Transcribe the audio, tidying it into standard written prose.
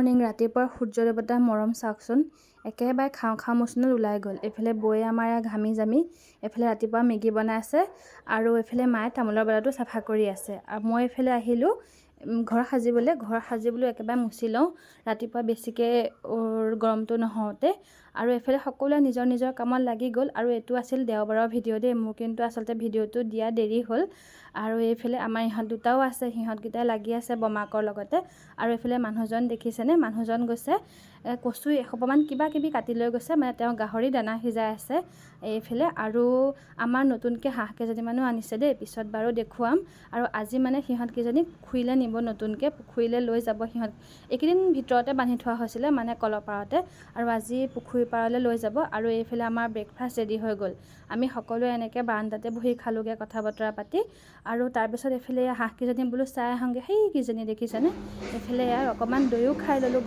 Morning ৰাতিপুৱাৰ সূৰ্য দেৱতাৰ মৰম চাওকচোন একেবাৰে খাওঁ খাওঁ মোচনত ওলাই গ'ল। এইফালে বৌয়ে আমাৰ ঘামি জামি এইফালে ৰাতিপুৱা মেগী বনাই আছে আৰু এইফালে মায়ে তামোলৰ বালাটো চাফা কৰি আছে। আৰু মই এইফালে আহিলোঁ ঘৰ সাজিবলৈ একেবাৰে মুচি লওঁ ৰাতিপুৱা বেছিকৈ গৰমটো নহওঁতে। আৰু এইফালে সকলোৱে নিজৰ নিজৰ কামত লাগি গ'ল। আৰু এইটো আছিল দেওবাৰৰ ভিডিঅ' দেই, মোৰ কিন্তু আচলতে ভিডিঅ'টো দিয়া দেৰি হ'ল। আৰু এইফালে আমাৰ ইহঁত দুটাও আছে, সিহঁতকেইটাই লাগি আছে বমাকৰ লগতে। আৰু এইফালে মানুহজন দেখিছেনে, মানুহজন গৈছে কচু এসোপামান কিবা কিবি কাটি লৈ গৈছে, মানে তেওঁ গাহৰি দানা সিজাই আছে এইফালে। আৰু আমাৰ নতুনকৈ হাঁহ কেইজনীমানো আনিছে দেই, পিছত বাৰু দেখুৱাম। আৰু আজি মানে সিহঁতকেইজনীক পুখুৰীলৈ নিব, নতুনকৈ পুখুৰীলৈ লৈ যাব সিহঁত। এইকেইদিন ভিতৰতে বান্ধি থোৱা হৈছিলে মানে কলৰ পাৰতে, আৰু আজি পুখুৰীৰ পাৰলৈ লৈ যাব। আৰু এইফালে আমাৰ ব্ৰেকফাষ্ট ৰেডি হৈ গ'ল। আমি সকলোৱে এনেকৈ বাৰান্দাতে বহি খালোঁগৈ কথা বতৰা পাতি। আৰু তাৰপিছত এইফালে হাঁহকেইজনী বোলো চাই আহোঁগৈ, সেইকেইজনী দেখিছেনে, এইফালে অকণমান দৈও খাই ল'লোঁ।